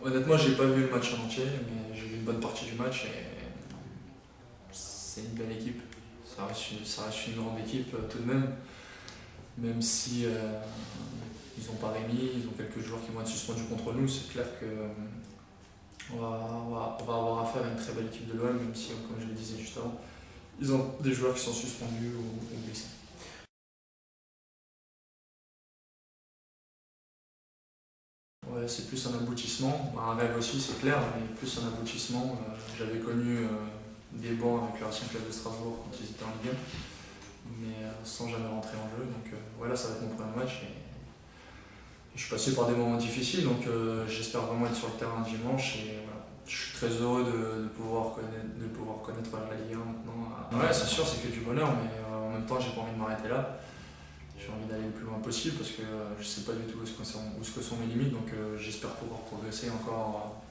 Honnêtement, j'ai pas vu le match en entier, mais j'ai vu une bonne partie du match et c'est une belle équipe. Ça reste une grande équipe tout de même, même si ils n'ont pas remis, ils ont quelques joueurs qui vont être suspendus contre nous. C'est clair que on va avoir affaire à une très belle équipe de l'OM, même si, comme je le disais juste avant, ils ont des joueurs qui sont suspendus ou blessés. Ouais, c'est plus un aboutissement, un rêve aussi c'est clair, mais plus un aboutissement. J'avais connu des bancs avec le Racing Club de Strasbourg quand ils étaient en Ligue 1, mais sans jamais rentrer en jeu. Donc voilà, ça va être mon premier match. Et je suis passé par des moments difficiles, donc j'espère vraiment être sur le terrain dimanche. Et voilà, je suis très heureux de pouvoir connaître la Ligue 1 maintenant. Ouais, c'est sûr, c'est que du bonheur, mais en même temps, j'ai pas envie de m'arrêter là. J'ai envie d'aller le plus loin possible parce que je sais pas du tout où ce que sont mes limites, donc j'espère pouvoir progresser encore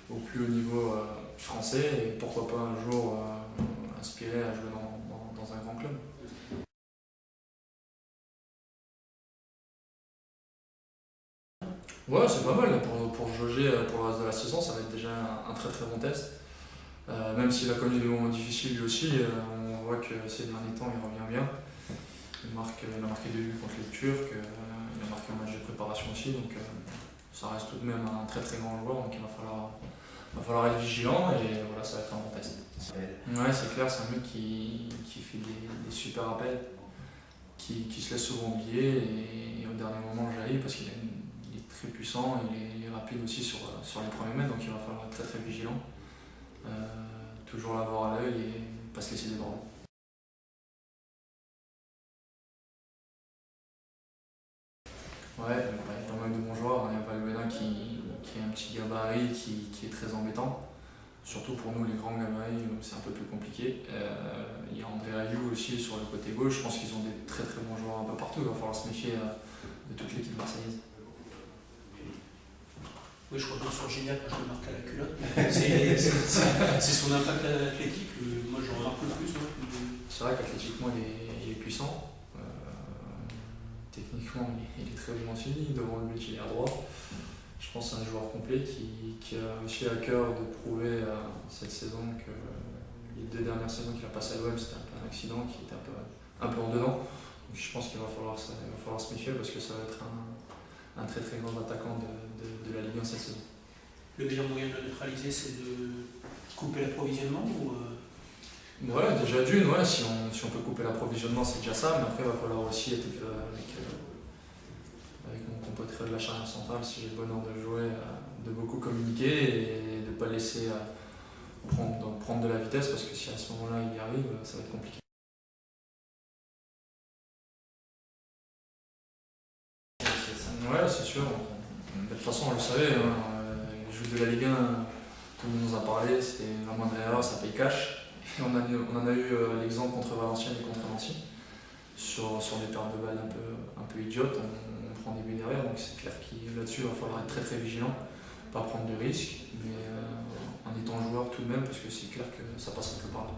au plus haut niveau français et pourquoi pas un jour aspirer à jouer dans un grand club. Ouais, c'est pas mal là, pour jauger pour le reste de la saison, ça va être déjà un très très bon test. Même s'il a connu des moments difficiles lui aussi, on voit que ces derniers temps il revient bien. Il a marqué 2 buts contre les Turcs, il a marqué un match de préparation aussi, donc ça reste tout de même un très très grand joueur, donc va falloir être vigilant et voilà, ça va être un bon test. Ouais, c'est clair, c'est un mec qui fait des super appels, qui se laisse souvent oublier et au dernier moment jaillit parce il est très puissant, il est rapide aussi sur les premiers mètres, donc il va falloir être très très vigilant. Toujours l'avoir à l'œil et pas se laisser déborder. Ouais, il y a pas mal de bons joueurs. Il y a Valbuena qui est un petit gabarit qui est très embêtant. Surtout pour nous, les grands gabarits, c'est un peu plus compliqué. Il y a André Ayou aussi sur le côté gauche. Je pense qu'ils ont des très très bons joueurs un peu partout. Il va falloir se méfier de toute l'équipe marseillaise. Oui, je crois que sur Gignac, je le marque à la culotte. C'est son impact athlétique, moi je remarque le plus. C'est vrai qu'athlétiquement, il est puissant. Techniquement, il est très bon aussi. Devant le but, il est à droite. Je pense que c'est un joueur complet qui a aussi à cœur de prouver cette saison que les 2 dernières saisons qu'il a passées à l'OM, c'était un peu un accident, qu'il était un peu en dedans. Donc je pense qu'il va falloir se méfier parce que ça va être un très très grand attaquant de la Ligue 1 cette saison. Le meilleur moyen de le neutraliser, c'est de couper l'approvisionnement ou Ouais, déjà d'une, ouais, si on peut couper l'approvisionnement, c'est déjà ça, mais après il va falloir aussi être avec mon compatriote de la charnière centrale, si j'ai le bonheur de jouer, de beaucoup communiquer et de ne pas laisser prendre de la vitesse parce que si à ce moment-là il y arrive, ça va être compliqué. Ouais, c'est sûr. De toute façon, on le savait, hein, les joueurs de la Ligue 1, tout le monde nous a parlé, c'était la moindre erreur, ça paye cash. Et on en a eu l'exemple contre Valenciennes et contre Nancy, sur des pertes de balles un peu idiotes. On prend des buts derrière, donc c'est clair que là-dessus, il va falloir être très très vigilant, pas prendre de risques, mais en étant joueur tout de même, parce que c'est clair que ça passe un peu par là.